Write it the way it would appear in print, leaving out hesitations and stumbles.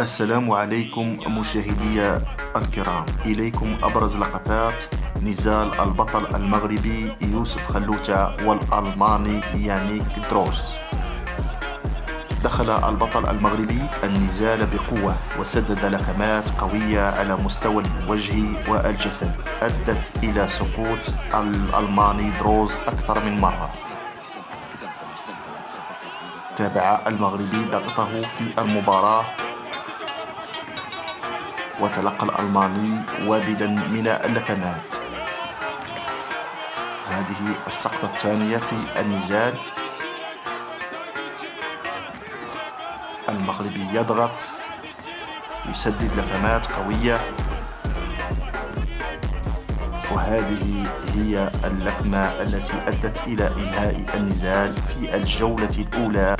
السلام عليكم مشاهدي الكرام، إليكم أبرز لقطات نزال البطل المغربي يوسف خلوتة والألماني يانيك دروس. دخل البطل المغربي النزال بقوة وسدد لكمات قوية على مستوى الوجه والجسد أدت إلى سقوط الألماني دروز أكثر من مرة. تابع المغربي ضغطه في المباراة وتلقى الألماني وابلا من اللكمات. هذه السقطة الثانية في النزال. المغربي يضغط، يسدد لكمات قوية، وهذه هي اللكمة التي أدت إلى إنهاء النزال في الجولة الأولى.